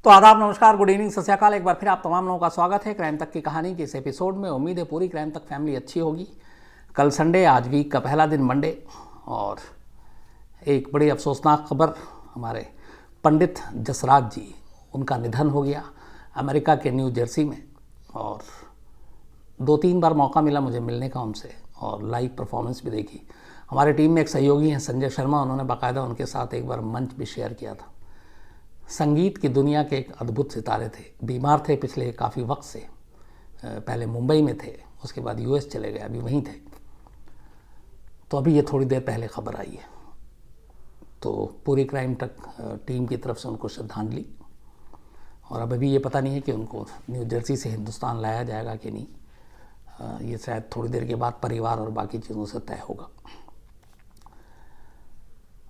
तो आदाब, नमस्कार, गुड इवनिंग, सत श्री अकाल। एक बार फिर आप तमाम लोगों का स्वागत है क्राइम तक की कहानी के इस एपिसोड में। उम्मीद है पूरी क्राइम तक फैमिली अच्छी होगी। कल संडे, आज वीक का पहला दिन मंडे, और एक बड़ी अफसोसनाक खबर, हमारे पंडित जसराज जी, उनका निधन हो गया अमेरिका के न्यू जर्सी में। और 2-3 बार मौका मिला मुझे मिलने का उनसे, और लाइव परफॉर्मेंस भी देखी। हमारे टीम में एक सहयोगी हैं संजय शर्मा, उन्होंने बाकायदा उनके साथ एक बार मंच भी शेयर किया था। संगीत की दुनिया के एक अद्भुत सितारे थे, बीमार थे पिछले काफ़ी वक्त से। पहले मुंबई में थे, उसके बाद यूएस चले गए, अभी वहीं थे। तो अभी ये थोड़ी देर पहले खबर आई है, तो पूरी क्राइम तक टीम की तरफ से उनको श्रद्धांजलि। और अब अभी ये पता नहीं है कि उनको न्यू जर्सी से हिंदुस्तान लाया जाएगा कि नहीं। ये शायद थोड़ी देर के बाद परिवार और बाकी चीज़ों से तय होगा।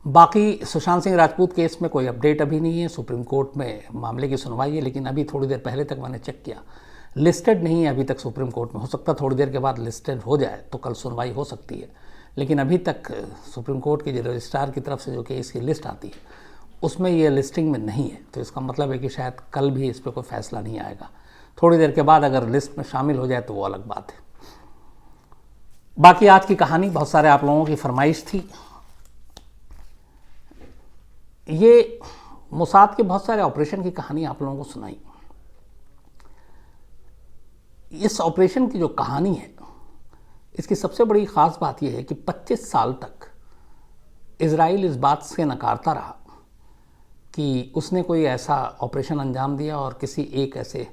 बाकी सुशांत सिंह राजपूत केस में कोई अपडेट अभी नहीं है। सुप्रीम कोर्ट में मामले की सुनवाई है, लेकिन अभी थोड़ी देर पहले तक मैंने चेक किया, लिस्टेड नहीं है अभी तक सुप्रीम कोर्ट में। हो सकता है थोड़ी देर के बाद लिस्टेड हो जाए तो कल सुनवाई हो सकती है, लेकिन अभी तक सुप्रीम कोर्ट के जो रजिस्ट्रार की तरफ से जो केस की लिस्ट आती है उसमें ये लिस्टिंग में नहीं है। तो इसका मतलब है कि शायद कल भी इस पर कोई फैसला नहीं आएगा। थोड़ी देर के बाद अगर लिस्ट में शामिल हो जाए तो वो अलग बात है। बाकी आज की कहानी बहुत सारे आप लोगों की फरमाइश थी। ये मोसाद के बहुत सारे ऑपरेशन की कहानी आप लोगों को सुनाई। इस ऑपरेशन की जो कहानी है, इसकी सबसे बड़ी ख़ास बात यह है कि 25 साल तक इजराइल इस बात से नकारता रहा कि उसने कोई ऐसा ऑपरेशन अंजाम दिया और किसी एक ऐसे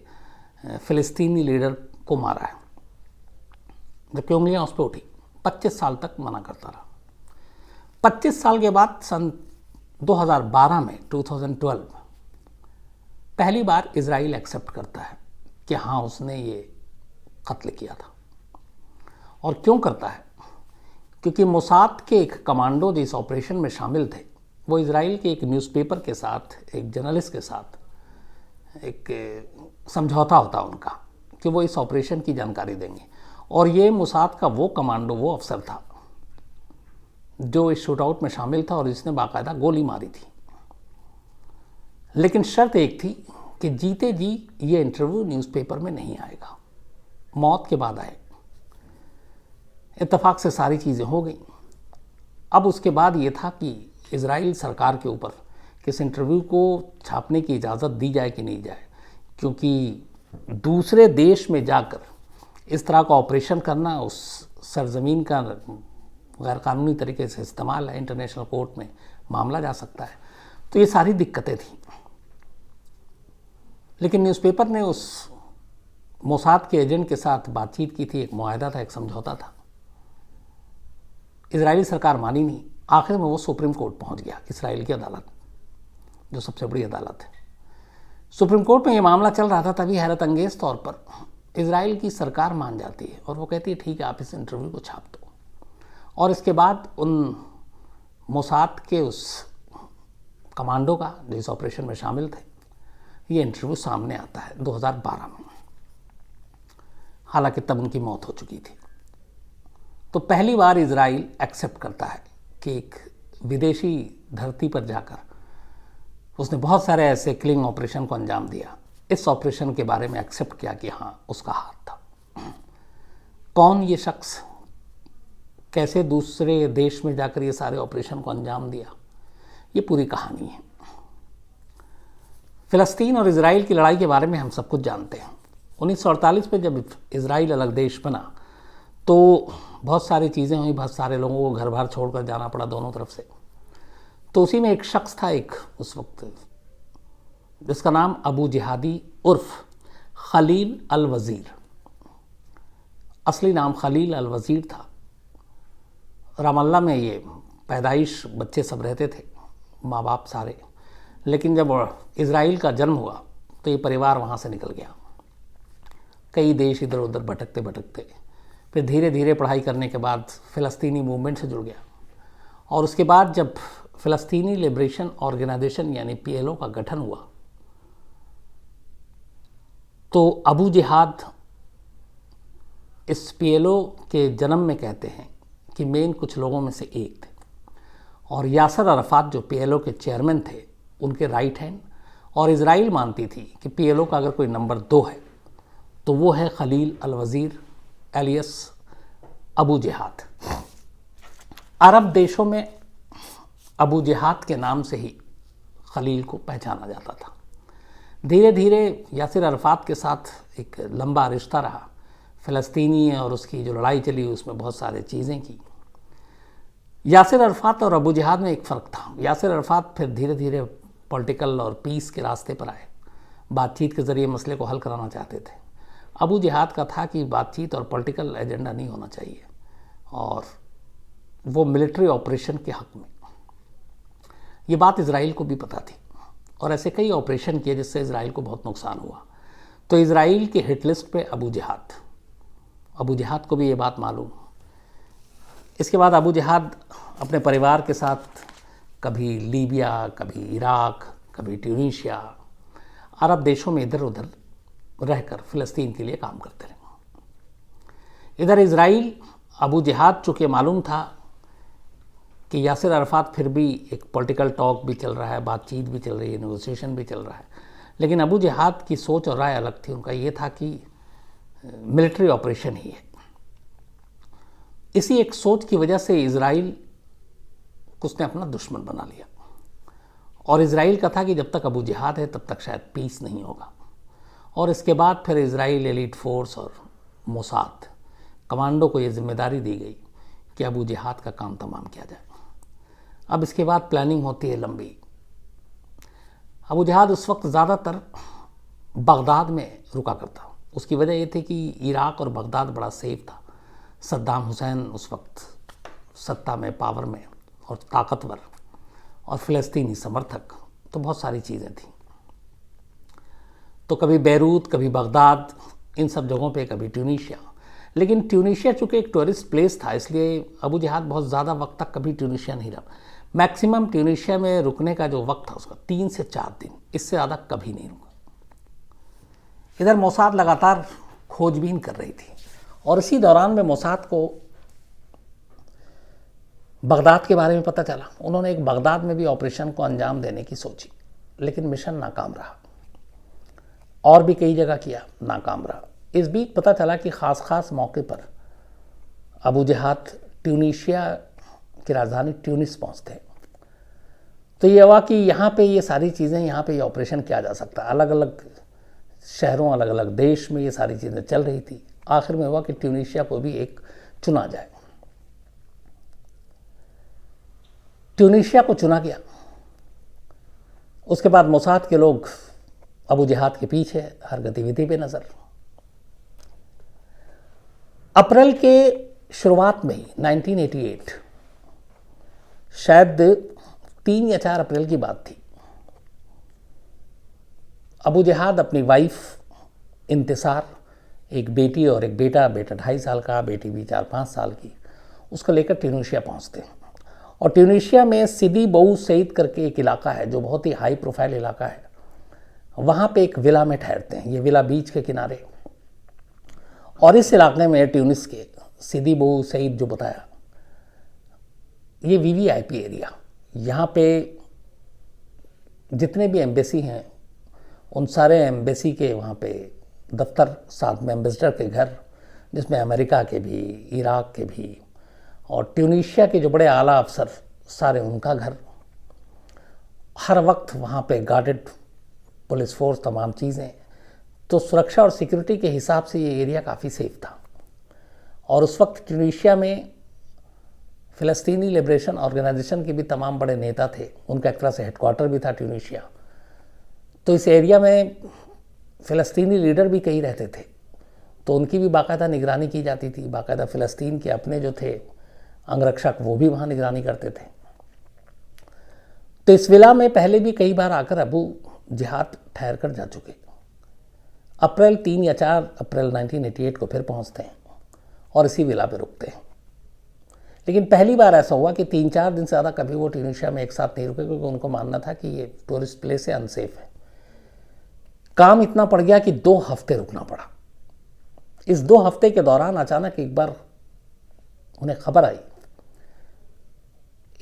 फ़िलिस्तीनी लीडर को मारा है, जबकि उंगलियां उस पर उठी। 25 साल तक मना करता रहा। 25 साल के बाद सन 2012 में 2012 पहली बार इजराइल एक्सेप्ट करता है कि हाँ, उसने ये कत्ल किया था। और क्यों करता है? क्योंकि मोसाद के एक कमांडो जो इस ऑपरेशन में शामिल थे, वो इजराइल के एक न्यूज़पेपर के साथ, एक जर्नलिस्ट के साथ एक समझौता होता उनका कि वो इस ऑपरेशन की जानकारी देंगे। और ये मोसाद का वो कमांडो, वो अफसर था जो इस शूटआउट में शामिल था और जिसने बाकायदा गोली मारी थी। लेकिन शर्त एक थी कि जीते जी ये इंटरव्यू न्यूज़पेपर में नहीं आएगा, मौत के बाद आए। इत्तेफाक से सारी चीज़ें हो गई। अब उसके बाद ये था कि इजराइल सरकार के ऊपर कि इस इंटरव्यू को छापने की इजाज़त दी जाए कि नहीं जाए, क्योंकि दूसरे देश में जाकर इस तरह का ऑपरेशन करना, उस सरजमीन का गैरकानूनी तरीके से इस्तेमाल है, इंटरनेशनल कोर्ट में मामला जा सकता है। तो ये सारी दिक्कतें थी। लेकिन न्यूज़पेपर ने उस मोसाद के एजेंट के साथ बातचीत की थी, एक मुआहदा था, एक समझौता था। इजरायली सरकार मानी नहीं। आखिर में वो सुप्रीम कोर्ट पहुंच गया, इसराइल की अदालत, जो सबसे बड़ी अदालत है। सुप्रीम कोर्ट में ये मामला चल रहा था, तभी हैरत अंगेज तौर पर इजराइल की सरकार मान जाती है और वो कहती है ठीक है, आप इस इंटरव्यू को छाप दो। और इसके बाद उन मोसाद के उस कमांडो का जो इस ऑपरेशन में शामिल थे, ये इंटरव्यू सामने आता है 2012 में। हालांकि तब उनकी मौत हो चुकी थी। तो पहली बार इजराइल एक्सेप्ट करता है कि एक विदेशी धरती पर जाकर उसने बहुत सारे ऐसे किलिंग ऑपरेशन को अंजाम दिया। इस ऑपरेशन के बारे में एक्सेप्ट किया कि हाँ, उसका हाथ था। कौन ये शख्स, कैसे दूसरे देश में जाकर ये सारे ऑपरेशन को अंजाम दिया, ये पूरी कहानी है। फ़िलिस्तीन और इजराइल की लड़ाई के बारे में हम सब कुछ जानते हैं। 1948 में जब इजराइल अलग देश बना तो बहुत सारी चीज़ें हुई, बहुत सारे लोगों को घर बार छोड़कर जाना पड़ा दोनों तरफ से। तो उसी में एक शख्स था, एक उस वक्त, जिसका नाम अबू जिहादी उर्फ खलील अल वज़ीर, असली नाम खलील अल वज़ीर था। रामल्ला में ये पैदाइश बच्चे सब रहते थे, माँ बाप सारे। लेकिन जब इजराइल का जन्म हुआ तो ये परिवार वहाँ से निकल गया, कई देश इधर उधर भटकते भटकते। फिर धीरे धीरे पढ़ाई करने के बाद फ़िलिस्तीनी मूवमेंट से जुड़ गया। और उसके बाद जब फ़िलिस्तीनी लिबरेशन ऑर्गेनाइजेशन यानी PLO का गठन हुआ तो अबू जिहाद इस PLO के जन्म में कहते हैं कि मेन कुछ लोगों में से एक थे। और यासर अराफात जो PLO के चेयरमैन थे, उनके राइट हैंड और इजराइल मानती थी कि पीएलओ का अगर कोई नंबर 2 है तो वो है खलील अल वज़ीर एलियस अबू जिहाद। अरब देशों में अबू जिहाद के नाम से ही खलील को पहचाना जाता था। धीरे धीरे यासिर अरफात के साथ एक लंबा रिश्ता रहा। फ़लस्तीनी और उसकी जो लड़ाई चली उसमें बहुत सारी चीज़ें की। यासिर अरफात और अबू जिहाद में एक फ़र्क था। यासिर अरफात फिर धीरे धीरे पॉलिटिकल और पीस के रास्ते पर आए, बातचीत के ज़रिए मसले को हल कराना चाहते थे। अबू जिहाद का था कि बातचीत और पॉलिटिकल एजेंडा नहीं होना चाहिए और वो मिलिट्री ऑपरेशन के हक़ में। ये बात इजराइल को भी पता थी और ऐसे कई ऑपरेशन किए जिससे इजराइल को बहुत नुकसान हुआ। तो इजराइल के हिट लिस्ट पे अबू जिहाद को भी ये बात मालूम। इसके बाद अबू जिहाद अपने परिवार के साथ कभी लीबिया, कभी इराक, कभी ट्यूनीशिया, अरब देशों में इधर उधर रहकर फ़लस्तीन के लिए काम करते रहे। इधर इजराइल अबू जिहाद चूँकि मालूम था कि यासिर अरफात फिर भी एक पॉलिटिकल टॉक भी चल रहा है, बातचीत भी चल रही है, नेगोशिएशन भी चल रहा है, लेकिन अबू जिहाद की सोच और राय अलग थी। उनका ये था कि मिलिट्री ऑपरेशन ही है। इसी एक सोच की वजह से इजराइल को उसने अपना दुश्मन बना लिया और इजराइल का था कि जब तक अबू जिहाद है तब तक शायद पीस नहीं होगा। और इसके बाद फिर इजराइल एलीट फोर्स और मोसाद कमांडो को ये जिम्मेदारी दी गई कि अबू जिहाद का काम तमाम किया जाए। अब इसके बाद प्लानिंग होती है लंबी। अबू जिहाद उस वक्त ज़्यादातर बगदाद में रुका करता। उसकी वजह ये थी कि इराक और बगदाद बड़ा सेफ था। सद्दाम हुसैन उस वक्त सत्ता में, पावर में और ताकतवर, और फ़लस्तीनी समर्थक, तो बहुत सारी चीज़ें थीं। तो कभी बैरूत, कभी बगदाद, इन सब जगहों पे, कभी ट्यूनीशिया। लेकिन ट्यूनीशिया चूँकि एक टूरिस्ट प्लेस था इसलिए अबू जिहाद बहुत ज़्यादा वक्त तक कभी ट्यूनीशिया नहीं रहा। मैक्सिमम ट्यूनीशिया में रुकने का जो वक्त था उसका 3 से 4 दिन, इससे ज़्यादा कभी नहीं रुका। इधर मोसाद लगातार खोजबीन कर रही थी और इसी दौरान में मोसाद को बगदाद के बारे में पता चला। उन्होंने एक बगदाद में भी ऑपरेशन को अंजाम देने की सोची, लेकिन मिशन नाकाम रहा। और भी कई जगह किया, नाकाम रहा। इस बीच पता चला कि ख़ास मौके पर अबू जिहाद ट्यूनीशिया की राजधानी ट्यूनिस पहुंचते हैं। तो ये हुआ कि यहाँ पे ये सारी चीज़ें, यहाँ पे ये ऑपरेशन किया जा सकता है। अलग अलग शहरों, अलग अलग देश में ये सारी चीज़ें चल रही थी। आखिर में हुआ कि ट्यूनीशिया को भी एक चुना जाए। ट्यूनीशिया को चुना गया। उसके बाद मोसाद के लोग अबू जिहाद के पीछे, हर गतिविधि पे नज़र। अप्रैल के शुरुआत में ही 1988, शायद 3 या 4 अप्रैल की बात थी, अबू जिहाद अपनी वाइफ इंतसार, एक बेटी और एक बेटा 2.5 साल का, बेटी भी 4-5 साल की, उसको लेकर ट्यूनीशिया पहुंचते हैं। और ट्यूनीशिया में सिदी बऊ सईद करके एक इलाका है जो बहुत ही हाई प्रोफाइल इलाका है। वहाँ पे एक विला में ठहरते हैं। ये विला बीच के किनारे, और इस इलाके में ट्यूनिस के सिदी बऊ सईद जो बताया, ये वीवीआईपी एरिया। यहाँ पे जितने भी एम्बेसी हैं उन सारे एम्बेसी के वहाँ पे दफ्तर, साथ में एम्बेसडर के घर, जिसमें अमेरिका के भी, इराक के भी और ट्यूनीशिया के जो बड़े आला अफसर, सारे उनका घर। हर वक्त वहाँ पे गार्डेड पुलिस फोर्स, तमाम चीज़ें। तो सुरक्षा और सिक्योरिटी के हिसाब से ये एरिया काफ़ी सेफ था। और उस वक्त ट्यूनीशिया में फ़लस्तीनी लिबरेशन ऑर्गेनाइजेशन के भी तमाम बड़े नेता थे। उनका एक तरह से हेडक्वार्टर भी था ट्यूनीशिया। तो इस एरिया में फ़लस्तीनी लीडर भी कई रहते थे, तो उनकी भी बाकायदा निगरानी की जाती थी। बाकायदा फ़लस्तीन के अपने जो थे अंगरक्षक, वो भी वहाँ निगरानी करते थे। तो इस विला में पहले भी कई बार आकर अबू जिहाद ठहर कर जा चुके। अप्रैल 3 या 4 अप्रैल 1988 को फिर पहुँचते हैं और इसी विला पे रुकते हैं। लेकिन पहली बार ऐसा हुआ कि 3-4 दिन से ज़्यादा कभी वो ट्यूनीशिया में एक साथ नहीं रुके, क्योंकि उनको मानना था कि ये टूरिस्ट प्लेस है, अनसेफ है। काम इतना पड़ गया कि 2 हफ्ते रुकना पड़ा। इस 2 हफ्ते के दौरान अचानक एक बार उन्हें खबर आई,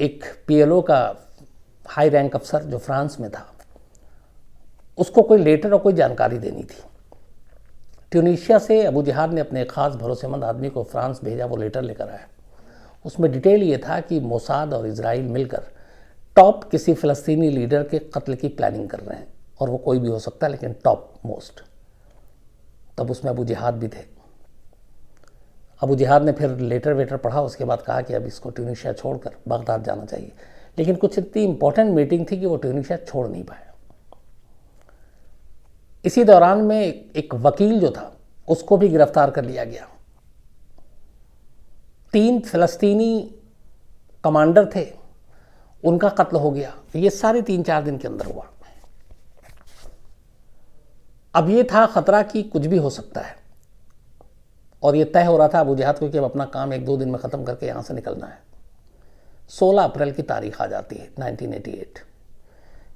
एक पीएलओ का हाई रैंक अफसर जो फ्रांस में था, उसको कोई लेटर और कोई जानकारी देनी थी। ट्यूनीशिया से अबू जिहाद ने अपने खास भरोसेमंद आदमी को फ्रांस भेजा, वो लेटर लेकर आया। उसमें डिटेल ये था कि मोसाद और इजराइल मिलकर टॉप किसी फ़लस्तीनी लीडर के कत्ल की प्लानिंग कर रहे हैं, और वो कोई भी हो सकता है लेकिन टॉप मोस्ट। तब उसमें अबू जिहाद भी थे। अबू जिहाद ने फिर लेटर वेटर पढ़ा, उसके बाद कहा कि अब इसको ट्यूनीशिया छोड़कर बगदाद जाना चाहिए। लेकिन कुछ इतनी इंपॉर्टेंट मीटिंग थी कि वो ट्यूनीशिया छोड़ नहीं पाया। इसी दौरान में एक वकील जो था उसको भी गिरफ्तार कर लिया गया। 3 फ़लस्तीनी कमांडर थे, उनका कत्ल हो गया। ये सारे 3-4 दिन के अंदर हुआ। अब ये था खतरा कि कुछ भी हो सकता है, और ये तय हो रहा था अबू जिहाद को कि अब अपना काम 1-2 दिन में ख़त्म करके यहाँ से निकलना है। 16 अप्रैल की तारीख आ जाती है 1988।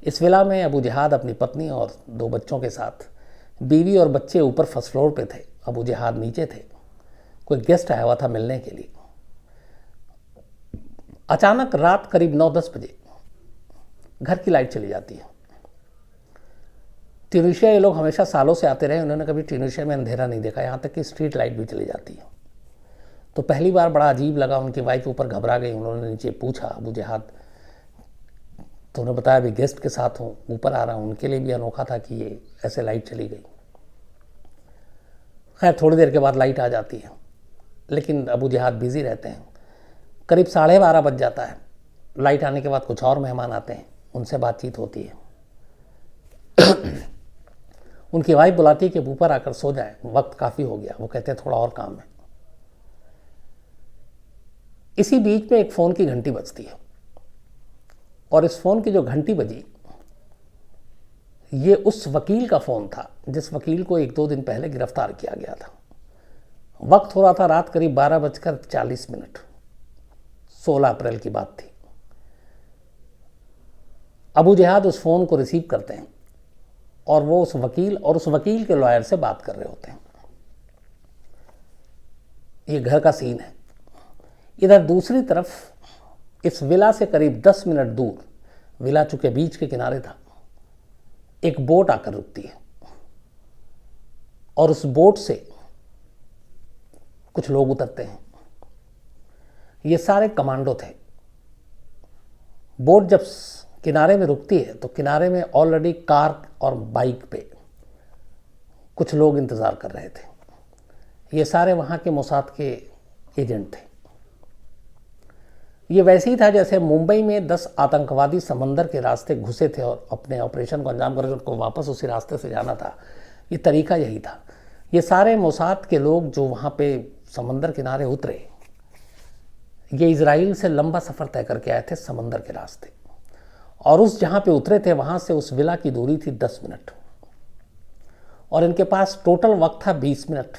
इस विला में अबू जिहाद अपनी पत्नी और 2 बच्चों के साथ, बीवी और बच्चे ऊपर फर्स्ट फ्लोर पे थे, अबू जिहाद नीचे थे। कोई गेस्ट आया हुआ था मिलने के लिए। अचानक रात करीब 9-10 बजे घर की लाइट चली जाती है। ट्यूनीशिया ये लोग हमेशा सालों से आते रहे, उन्होंने कभी ट्यूनीशिया में अंधेरा नहीं देखा, यहाँ तक कि स्ट्रीट लाइट भी चली जाती है। तो पहली बार बड़ा अजीब लगा। उनकी वाइफ ऊपर घबरा गई। उन्होंने नीचे पूछा अबू जिहाद, तो उन्होंने बताया अभी गेस्ट के साथ हूँ, ऊपर आ रहा हूँ। उनके लिए भी अनोखा था कि ये ऐसे लाइट चली गई। खैर थोड़ी देर के बाद लाइट आ जाती है, लेकिन अबू जिहाद बिज़ी रहते हैं। करीब 12:30 बज जाता है। लाइट आने के बाद कुछ और मेहमान आते हैं, उनसे बातचीत होती है। उनकी वाइफ बुलाती है कि ऊपर आकर सो जाए, वक्त काफ़ी हो गया। वो कहते हैं थोड़ा और काम है। इसी बीच में एक फ़ोन की घंटी बजती है, और इस फ़ोन की जो घंटी बजी, ये उस वकील का फ़ोन था जिस वकील को 1-2 दिन पहले गिरफ्तार किया गया था। वक्त हो रहा था रात करीब 12:40। 16 अप्रैल की बात थी। अबू जिहाद उस फ़ोन को रिसीव करते हैं, और वो उस वकील के लॉयर से बात कर रहे होते हैं। ये घर का सीन है। इधर दूसरी तरफ इस विला से करीब 10 मिनट दूर, विला चूंकि बीच के किनारे था, एक बोट आकर रुकती है, और उस बोट से कुछ लोग उतरते हैं। ये सारे कमांडो थे। बोट जब किनारे में रुकती है तो किनारे में ऑलरेडी कार और बाइक पे कुछ लोग इंतज़ार कर रहे थे। ये सारे वहाँ के मोसाद के एजेंट थे। ये वैसे ही था जैसे मुंबई में 10 आतंकवादी समंदर के रास्ते घुसे थे और अपने ऑपरेशन को अंजाम करके उनको वापस उसी रास्ते से जाना था। ये तरीका यही था। ये सारे मोसाद के लोग जो वहाँ पे समंदर किनारे उतरे, ये इजराइल से लंबा सफ़र तय करके आए थे समंदर के रास्ते, और उस जहाँ पे उतरे थे वहाँ से उस विला की दूरी थी 10 मिनट, और इनके पास टोटल वक्त था 20 मिनट।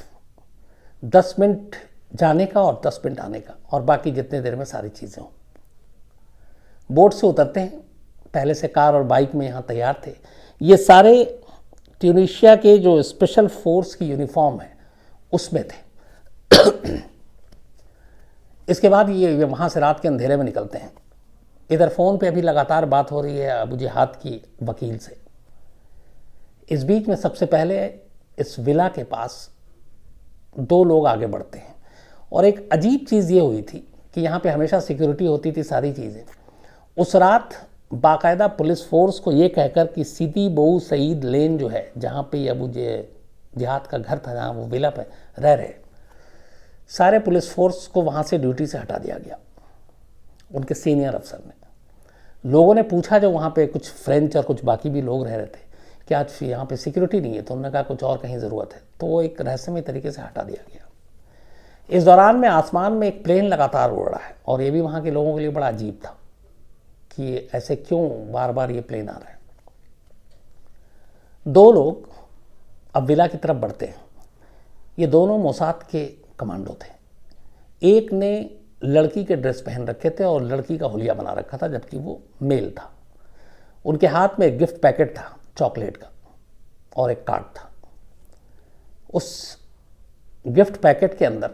10 मिनट जाने का और 10 मिनट आने का, और बाकी जितने देर में सारी चीज़ें हों। बोट से उतरते हैं, पहले से कार और बाइक में यहाँ तैयार थे। ये सारे ट्यूनीशिया के जो स्पेशल फोर्स की यूनिफॉर्म है उसमें थे। इसके बाद ये वहाँ से रात के अंधेरे में निकलते हैं। इधर फ़ोन पे अभी लगातार बात हो रही है अबू जिहाद की वकील से। इस बीच में सबसे पहले इस विला के पास 2 लोग आगे बढ़ते हैं, और एक अजीब चीज़ ये हुई थी कि यहाँ पे हमेशा सिक्योरिटी होती थी, सारी चीज़ें। उस रात बाकायदा पुलिस फोर्स को ये कहकर कि सिदी बऊ सईद लेन जो है, जहाँ पे अबू जिहाद का घर था, जहाँ वो विला पे रह रहे, सारे पुलिस फोर्स को वहाँ से ड्यूटी से हटा दिया गया, उनके सीनियर अफसर ने। लोगों ने पूछा, जो वहाँ पे कुछ फ्रेंच और कुछ बाकी भी लोग रह रहे थे, कि आज यहाँ पे सिक्योरिटी नहीं है, तो उन्होंने कहा कुछ और कहीं ज़रूरत है, तो वो एक रहस्यमय तरीके से हटा दिया गया। इस दौरान में आसमान में एक प्लेन लगातार उड़ रहा है, और ये भी वहाँ के लोगों के लिए बड़ा अजीब था कि ऐसे क्यों बार बार ये प्लेन आ रहा है। 2 लोग अब विला की तरफ बढ़ते हैं। ये दोनों मोसाद के कमांडो थे। एक ने लड़की के ड्रेस पहन रखे थे और लड़की का हुलिया बना रखा था, जबकि वो मेल था। उनके हाथ में एक गिफ्ट पैकेट था चॉकलेट का, और एक कार्ड था। उस गिफ्ट पैकेट के अंदर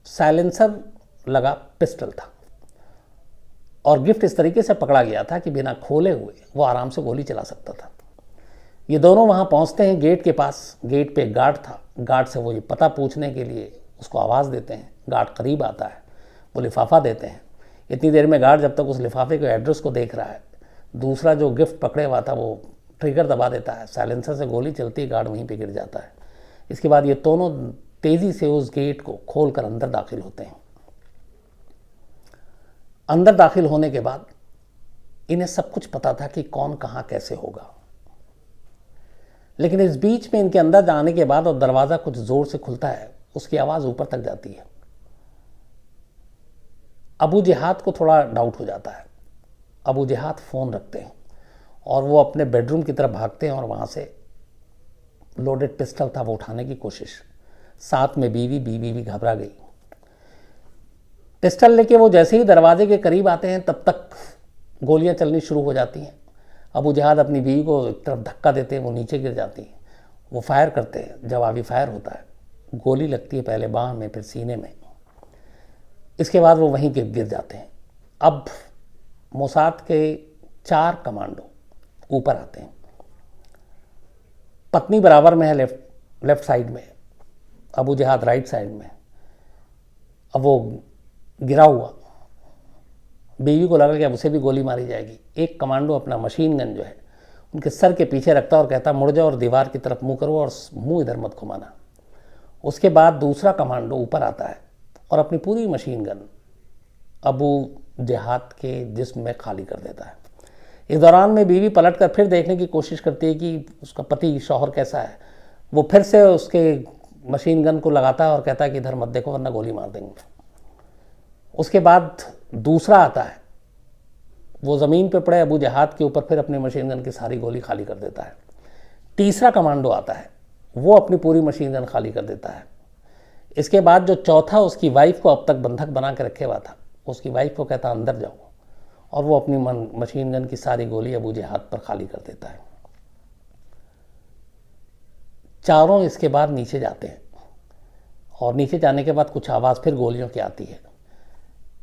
साइलेंसर लगा पिस्टल था, और गिफ्ट इस तरीके से पकड़ा गया था कि बिना खोले हुए वो आराम से गोली चला सकता था। ये दोनों वहाँ पहुँचते हैं गेट के पास। गेट पे एक गार्ड था। गार्ड से वो ये पता पूछने के लिए उसको आवाज़ देते हैं। गार्ड करीब आता है, वो लिफाफा देते हैं। इतनी देर में गार्ड जब तक उस लिफाफे के एड्रेस को देख रहा है, दूसरा जो गिफ्ट पकड़े हुआ था वो ट्रिगर दबा देता है। साइलेंसर से गोली चलती है, गार्ड वहीं पे गिर जाता है। इसके बाद ये दोनों तेज़ी से उस गेट को खोलकर अंदर दाखिल होते हैं। अंदर दाखिल होने के बाद इन्हें सब कुछ पता था कि कौन कहाँ कैसे होगा, लेकिन इस बीच में इनके अंदर जाने के बाद और दरवाज़ा कुछ ज़ोर से खुलता है, उसकी आवाज़ ऊपर तक जाती है। अबू जिहाद को थोड़ा डाउट हो जाता है। अबू जिहाद फ़ोन रखते हैं और वो अपने बेडरूम की तरफ भागते हैं और वहाँ से लोडेड पिस्टल था वो उठाने की कोशिश। साथ में बीवी भी घबरा गई। पिस्टल लेके वो जैसे ही दरवाजे के करीब आते हैं तब तक गोलियां चलनी शुरू हो जाती हैं। अबू जिहाद अपनी बीवी को एक तरफ धक्का देते हैं, वो नीचे गिर जाती हैं। वो फायर करते हैं, जवाबी फायर होता है। गोली लगती है पहले बाह में, फिर सीने में। इसके बाद वो वहीं गिर जाते हैं। अब मोसाद के 4 कमांडो ऊपर आते हैं। पत्नी बराबर में है, लेफ्ट साइड में, अबू जिहाद राइट साइड में। अब वो गिरा हुआ, बीवी को लगा कि अब उसे भी गोली मारी जाएगी। एक कमांडो अपना मशीन गन जो है उनके सर के पीछे रखता और कहता मुड़ जाओ और दीवार की तरफ मुंह करो और मुंह इधर मत घुमाना। उसके बाद दूसरा कमांडो ऊपर आता है और अपनी पूरी मशीन गन अबू जिहाद के जिस्म में खाली कर देता है। इस दौरान में बीवी पलट कर फिर देखने की कोशिश करती है कि उसका पति शौहर कैसा है। वो फिर से उसके मशीन गन को लगाता है और कहता है कि इधर मत देखो वरना गोली मार देंगे। उसके बाद दूसरा आता है, वो ज़मीन पे पड़े अबू जिहाद के ऊपर फिर अपनी मशीन गन की सारी गोली खाली कर देता है। तीसरा कमांडो आता है, वो अपनी पूरी मशीन गन खाली कर देता है। इसके बाद जो चौथा उसकी वाइफ को अब तक बंधक बना के रखे हुआ था, उसकी वाइफ को कहता अंदर जाओ और वो अपनी मशीन गन की सारी गोली अबू जिहाद पर खाली कर देता है। चारों इसके बाद नीचे जाते हैं और नीचे जाने के बाद कुछ आवाज़ फिर गोलियों की आती है।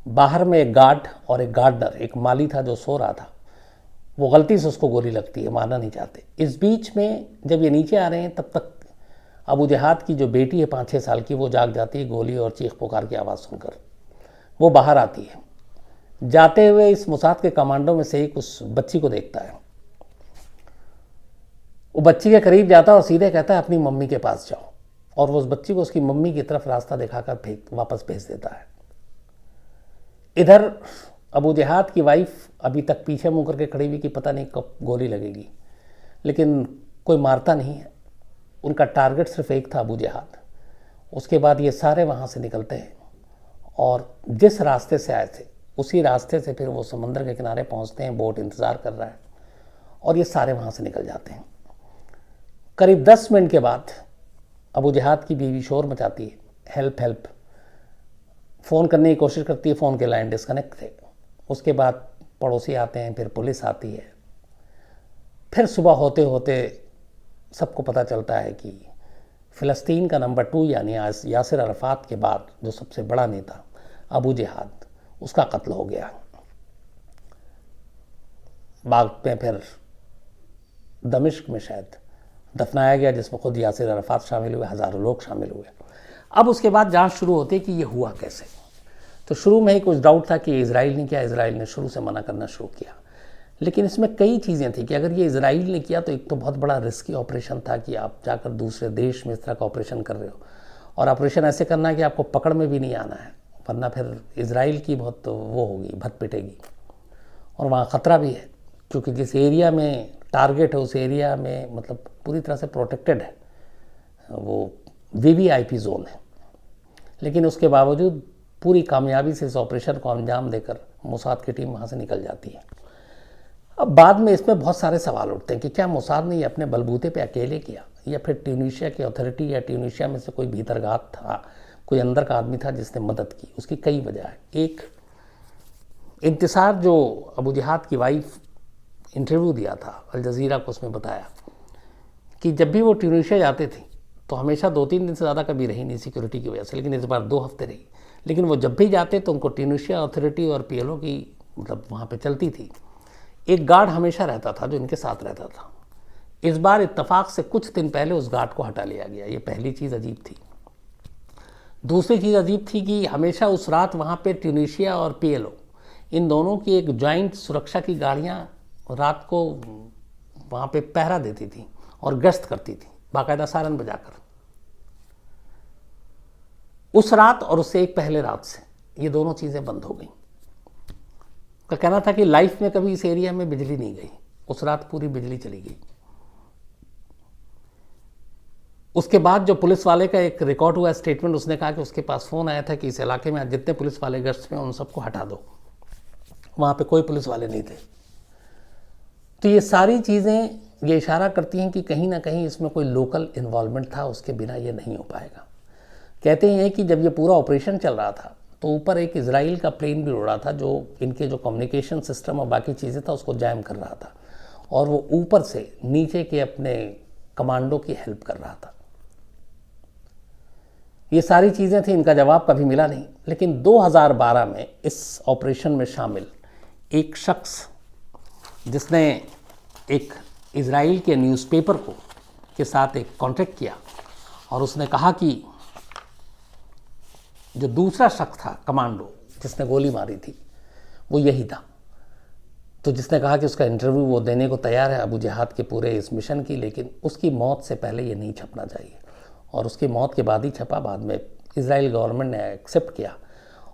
बाहर में एक गार्ड और एक गार्डनर, एक माली था जो सो रहा था, वो गलती से उसको गोली लगती है, मारना नहीं चाहते। इस बीच में जब ये नीचे आ रहे हैं तब तक अबू जिहाद की जो बेटी है 5-6 साल की, वो जाग जाती है गोली और चीख पुकार की आवाज़ सुनकर। वो बाहर आती है। जाते हुए इस मोसाद के कमांडो में से एक उस बच्ची को देखता है। वो बच्ची के करीब जाता है और सीधे कहता है अपनी मम्मी के पास जाओ, और वो उस बच्ची को उसकी मम्मी की तरफ रास्ता दिखाकर वापस भेज देता है। इधर अबू जिहाद की वाइफ अभी तक पीछे मुंह करके खड़ी हुई कि पता नहीं कब गोली लगेगी, लेकिन कोई मारता नहीं है। उनका टारगेट सिर्फ एक था, अबू जिहाद। उसके बाद ये सारे वहाँ से निकलते हैं और जिस रास्ते से आए थे उसी रास्ते से फिर वो समंदर के किनारे पहुँचते हैं। बोट इंतज़ार कर रहा है और ये सारे वहाँ से निकल जाते हैं। करीब 10 मिनट के बाद अबू जिहाद की बीवी शोर मचाती है, हेल्प हेल्प। फ़ोन करने की कोशिश करती है, फ़ोन के लाइन डिस्कनेक्ट थे। उसके बाद पड़ोसी आते हैं, फिर पुलिस आती है। फिर सुबह होते होते सबको पता चलता है कि फ़िलिस्तीन का नंबर 2 यानी यासिर अरफ़ात के बाद जो सबसे बड़ा नेता अबू जिहाद, उसका कत्ल हो गया। बाद में फिर दमिश्क में शायद दफनाया गया, जिसमें खुद यासिर अरफ़ात शामिल हुए, हज़ारों लोग शामिल हुए। अब उसके बाद जांच शुरू होती है कि ये हुआ कैसे। तो शुरू में ही कुछ डाउट था कि इजराइल ने किया। इजराइल ने शुरू से मना करना शुरू किया, लेकिन इसमें कई चीज़ें थी कि अगर ये इजराइल ने किया तो एक तो बहुत बड़ा रिस्की ऑपरेशन था कि आप जाकर दूसरे देश में इस तरह का ऑपरेशन कर रहे हो, और ऑपरेशन ऐसे करना है कि आपको पकड़ में भी नहीं आना है, वरना फिर इजराइल की बहुत वो होगी, भत पिटेगी। और वहाँ ख़तरा भी है क्योंकि जिस एरिया में टारगेट है उस एरिया में मतलब पूरी तरह से प्रोटेक्टेड है, वो वीवीआईपी जोन है। लेकिन उसके बावजूद पूरी कामयाबी से इस ऑपरेशन को अंजाम देकर मोसाद की टीम वहाँ से निकल जाती है। अब बाद में इसमें बहुत सारे सवाल उठते हैं कि क्या मोसाद ने ये अपने बलबूते पे अकेले किया, या फिर ट्यूनीशिया की अथॉरिटी या ट्यूनीशिया में से कोई भीतरगात था, कोई अंदर का आदमी था जिसने मदद की। उसकी कई वजह है। एक, इंतिसार जो अबू जिहाद की वाइफ इंटरव्यू दिया था अल जज़ीरा को, उसमें बताया कि जब भी वो ट्यूनीशिया जाते थे तो हमेशा 2-3 दिन से ज़्यादा कभी रही नहीं सिक्योरिटी की वजह से, लेकिन इस बार 2 हफ्ते रही। लेकिन वो जब भी जाते तो उनको ट्यूनीशिया अथॉरिटी और पीएलओ की मतलब वहाँ पे चलती थी। एक गार्ड हमेशा रहता था जो इनके साथ रहता था। इस बार इत्तेफाक से कुछ दिन पहले उस गार्ड को हटा लिया गया। ये पहली चीज़ अजीब थी। दूसरी चीज़ अजीब थी कि हमेशा उस रात वहाँ पे ट्यूनीशिया और पीएलओ इन दोनों की एक जॉइंट सुरक्षा की गाड़ियाँ रात को वहाँ पे पहरा देती थी और गश्त करती थी बाकायदा सायरन बजाकर। उस रात और उससे एक पहले रात से ये दोनों चीज़ें बंद हो गई। का कहना था कि लाइफ में कभी इस एरिया में बिजली नहीं गई, उस रात पूरी बिजली चली गई। उसके बाद जो पुलिस वाले का एक रिकॉर्ड हुआ स्टेटमेंट, उसने कहा कि उसके पास फ़ोन आया था कि इस इलाके में जितने पुलिस वाले गश्त में उन सबको हटा दो, वहाँ पे कोई पुलिस वाले नहीं थे। तो ये सारी चीज़ें ये इशारा करती हैं कि कहीं ना कहीं इसमें कोई लोकल इन्वॉल्वमेंट था, उसके बिना ये नहीं हो पाएगा। कहते हैं कि जब ये पूरा ऑपरेशन चल रहा था तो ऊपर एक इजराइल का प्लेन भी उड़ा था जो इनके जो कम्युनिकेशन सिस्टम और बाकी चीज़ें था उसको जैम कर रहा था, और वो ऊपर से नीचे के अपने कमांडो की हेल्प कर रहा था। ये सारी चीज़ें थी, इनका जवाब कभी मिला नहीं। लेकिन 2012 में इस ऑपरेशन में शामिल एक शख्स जिसने एक इजराइल के न्यूज़पेपर के साथ एक कॉन्ट्रैक्ट किया और उसने कहा कि जो दूसरा शख्स था कमांडो जिसने गोली मारी थी वो यही था। तो जिसने कहा कि उसका इंटरव्यू वो देने को तैयार है अबू जिहाद के पूरे इस मिशन की, लेकिन उसकी मौत से पहले ये नहीं छपना चाहिए। और उसकी मौत के बाद ही छपा, बाद में इजराइल गवर्नमेंट ने एक्सेप्ट किया।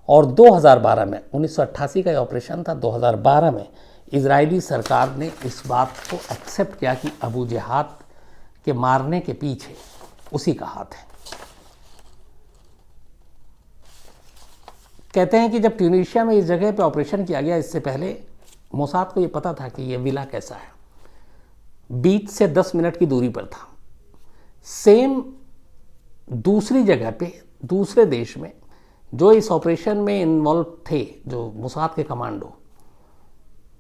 और 2012 में 1988 का ये ऑपरेशन था, 2012 में इजरायली सरकार ने इस बात को एक्सेप्ट किया कि अबू जिहाद के मारने के पीछे उसी का हाथ है। कहते हैं कि जब ट्यूनीशिया में इस जगह पे ऑपरेशन किया गया, इससे पहले मोसाद को ये पता था कि ये विला कैसा है, बीच से 10 मिनट की दूरी पर था। सेम दूसरी जगह पे दूसरे देश में जो इस ऑपरेशन में इन्वॉल्व थे, जो मोसाद के कमांडो,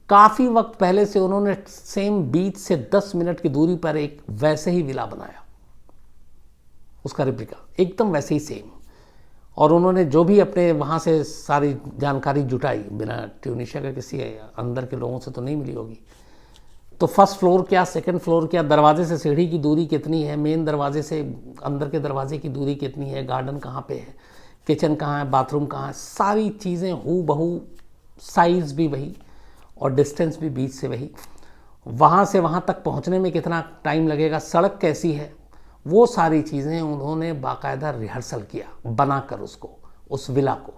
काफ़ी वक्त पहले से उन्होंने सेम बीच से 10 मिनट की दूरी पर एक वैसे ही विला बनाया, उसका रिप्लिका एकदम वैसे ही सेम। और उन्होंने जो भी अपने वहाँ से सारी जानकारी जुटाई, बिना ट्यूनीशिया के किसी अंदर के लोगों से तो नहीं मिली होगी, तो फर्स्ट फ्लोर क्या, सेकंड फ्लोर क्या, दरवाजे से सीढ़ी की दूरी कितनी है, मेन दरवाजे से अंदर के दरवाजे की दूरी कितनी है, गार्डन कहाँ पे है, किचन कहाँ है, बाथरूम कहाँ है, सारी चीज़ें हू बहू, साइज़ भी वही और डिस्टेंस भी बीच से वही, वहाँ से वहाँ तक पहुँचने में कितना टाइम लगेगा, सड़क कैसी है, वो सारी चीज़ें उन्होंने बाकायदा रिहर्सल किया बनाकर उसको, उस विला को,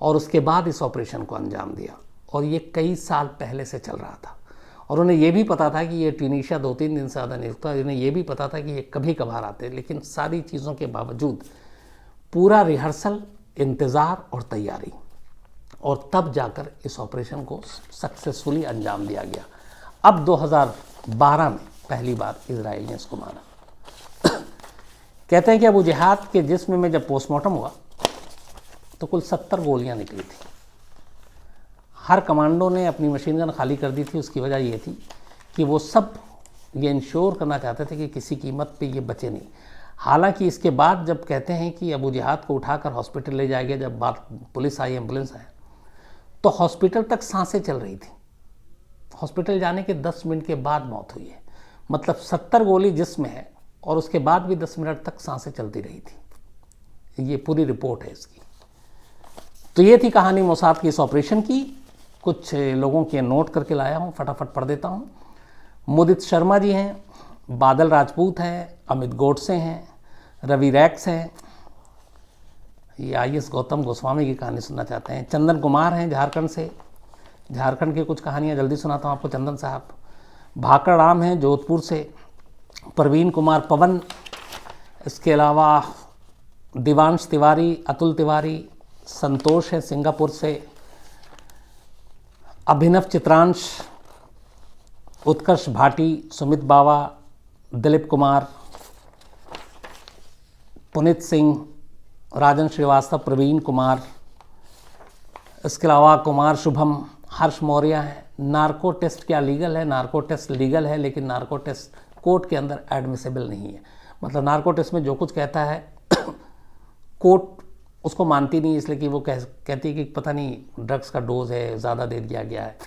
और उसके बाद इस ऑपरेशन को अंजाम दिया। और ये कई साल पहले से चल रहा था और उन्हें ये भी पता था कि ये ट्यूनीशिया 2-3 दिन से ज़्यादा नहीं रुकता, इन्हें ये भी पता था कि ये कभी कभार आते, लेकिन सारी चीज़ों के बावजूद पूरा रिहर्सल, इंतज़ार और तैयारी, और तब जाकर इस ऑपरेशन को सक्सेसफुली अंजाम दिया गया। अब 2012 में पहली बार इजराइल ने इसको माना। कहते हैं कि अबू जिहाद के जिस्म में जब पोस्टमार्टम हुआ तो कुल 70 गोलियां निकली थी। हर कमांडो ने अपनी मशीन गन खाली कर दी थी। उसकी वजह ये थी कि वो सब ये इंश्योर करना चाहते थे कि किसी कीमत पे ये बचे नहीं। हालांकि इसके बाद जब कहते हैं कि अबू जिहाद को उठाकर हॉस्पिटल ले जाया गया, जब बात पुलिस आई, एम्बुलेंस आया, तो हॉस्पिटल तक सांसें चल रही थी। हॉस्पिटल जाने के 10 मिनट के बाद मौत हुई है। मतलब 70 गोली जिस्म है और उसके बाद भी 10 मिनट तक सांसें चलती रही थी। ये पूरी रिपोर्ट है इसकी। तो ये थी कहानी मोसाद की इस ऑपरेशन की। कुछ लोगों के नोट करके लाया हूँ, फटाफट पढ़ देता हूँ। मुदित शर्मा जी हैं, बादल राजपूत हैं, अमित गोडसे हैं, रवि रैक्स हैं, ये IAS गौतम गोस्वामी की कहानी सुनना चाहते हैं। चंदन कुमार हैं झारखंड से, झारखंड की कुछ कहानियाँ जल्दी सुनाता हूँ आपको चंदन साहब। भाकर राम हैं जोधपुर से, परवीन कुमार पवन, इसके अलावा दिवांश तिवारी, अतुल तिवारी, संतोष है सिंगापुर से, अभिनव चित्रांश, उत्कर्ष भाटी, सुमित बावा, दिलीप कुमार, पुनीत सिंह, राजन श्रीवास्तव, प्रवीण कुमार, इसके अलावा कुमार शुभम, हर्ष मौर्य है। नार्को टेस्ट क्या लीगल है? नार्को टेस्ट लीगल है, लेकिन नार्को टेस्ट कोर्ट के अंदर एडमिसिबल नहीं है। मतलब नार्को टेस्ट में जो कुछ कहता है कोर्ट उसको मानती नहीं, इसलिए कि वो कहती है कि पता नहीं ड्रग्स का डोज है, ज़्यादा दे दिया गया है।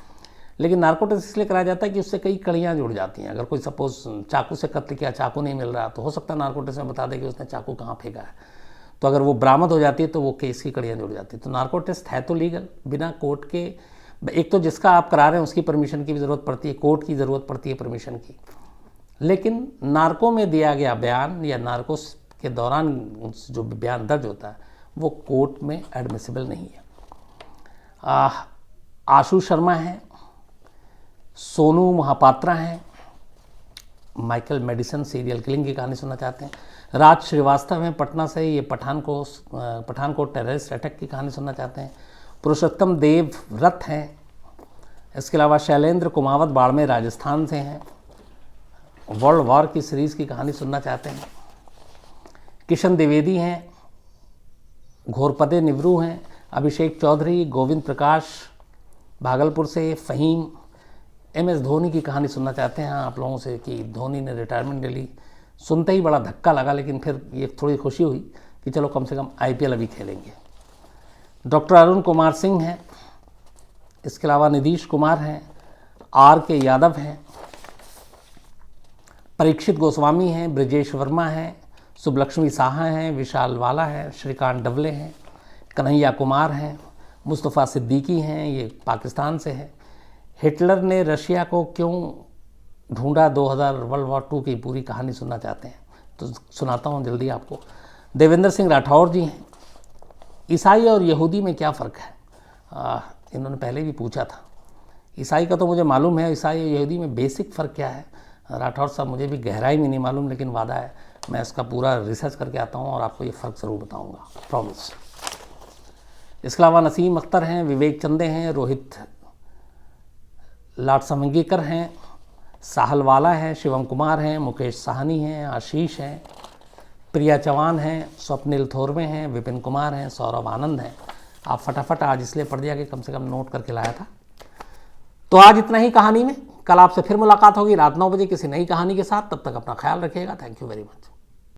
लेकिन नार्को टेस्ट इसलिए कराया जाता है कि उससे कई कड़ियाँ जुड़ जाती हैं। अगर कोई सपोज चाकू से कत्ल किया, चाकू नहीं मिल रहा, तो हो सकता है नार्को टेस्ट में बता दे कि उसने चाकू कहाँ फेंका है। तो अगर वो बरामद हो जाती है तो वो केस की कड़ियाँ जुड़ जाती है। तो नार्को टेस्ट है तो लीगल, बिना कोर्ट के, एक तो जिसका आप करा रहे हैं उसकी परमिशन की भी ज़रूरत पड़ती है, कोर्ट की ज़रूरत पड़ती है परमिशन की। लेकिन नार्को में दिया गया बयान या नार्को के दौरान जो बयान दर्ज होता है वो कोर्ट में एडमिसिबल नहीं है। आशु शर्मा हैं, सोनू महापात्रा हैं, माइकल मेडिसन सीरियल किलिंग की कहानी सुनना चाहते हैं, राज श्रीवास्तव हैं पटना से, ये पठानकोट टेररिस्ट अटैक की कहानी सुनना चाहते हैं, पुरुषोत्तम देव व्रत हैं, इसके अलावा शैलेंद्र कुमावत बाड़मेर राजस्थान से हैं, वर्ल्ड वॉर की सीरीज़ की कहानी सुनना चाहते हैं, किशन द्विवेदी हैं, घोरपदे निवरू हैं, अभिषेक चौधरी, गोविंद प्रकाश भागलपुर से, फ़हीम, MS धोनी की कहानी सुनना चाहते हैं आप लोगों से कि धोनी ने रिटायरमेंट ले ली। सुनते ही बड़ा धक्का लगा, लेकिन फिर ये थोड़ी खुशी हुई कि चलो कम से कम IPL अभी खेलेंगे। डॉक्टर अरुण कुमार सिंह हैं, इसके अलावा नीतीश कुमार हैं, RK यादव हैं, परीक्षित गोस्वामी हैं, ब्रिजेश वर्मा हैं, सुबलक्ष्मी साहा हैं, विशाल वाला हैं, श्रीकांत डबले हैं, कन्हैया कुमार हैं, मुस्तफ़ा सिद्दीकी हैं, ये पाकिस्तान से है। हिटलर ने रशिया को क्यों ढूंढा 2000 वर्ल्ड वॉर 2 की पूरी कहानी सुनना चाहते हैं तो सुनाता हूँ जल्दी आपको। देवेंद्र सिंह राठौर जी हैं, ईसाई और यहूदी में क्या फ़र्क है, इन्होंने पहले भी पूछा था। ईसाई का तो मुझे मालूम है, ईसाई और यहूदी में बेसिक फ़र्क क्या है राठौर साहब मुझे भी गहराई में नहीं मालूम, लेकिन वादा है मैं इसका पूरा रिसर्च करके आता हूँ और आपको ये फ़र्क ज़रूर बताऊँगा, प्रॉमिस। इसके अलावा नसीम अख्तर हैं, विवेक चंदे हैं, रोहित लाटसमंगीकर हैं, साहल वाला हैं, शिवम कुमार हैं, मुकेश साहनी हैं, आशीष हैं, प्रिया चौहान हैं, स्वप्निल थोरवे हैं, विपिन कुमार हैं, सौरभ आनंद हैं। आप फटाफट आज इसलिए पढ़ दिया कि कम से कम नोट करके लाया था। तो आज इतना ही कहानी में, कल आपसे फिर मुलाकात होगी रात 9 बजे किसी नई कहानी के साथ। तब तक अपना ख्याल रखिएगा। Thank you very much.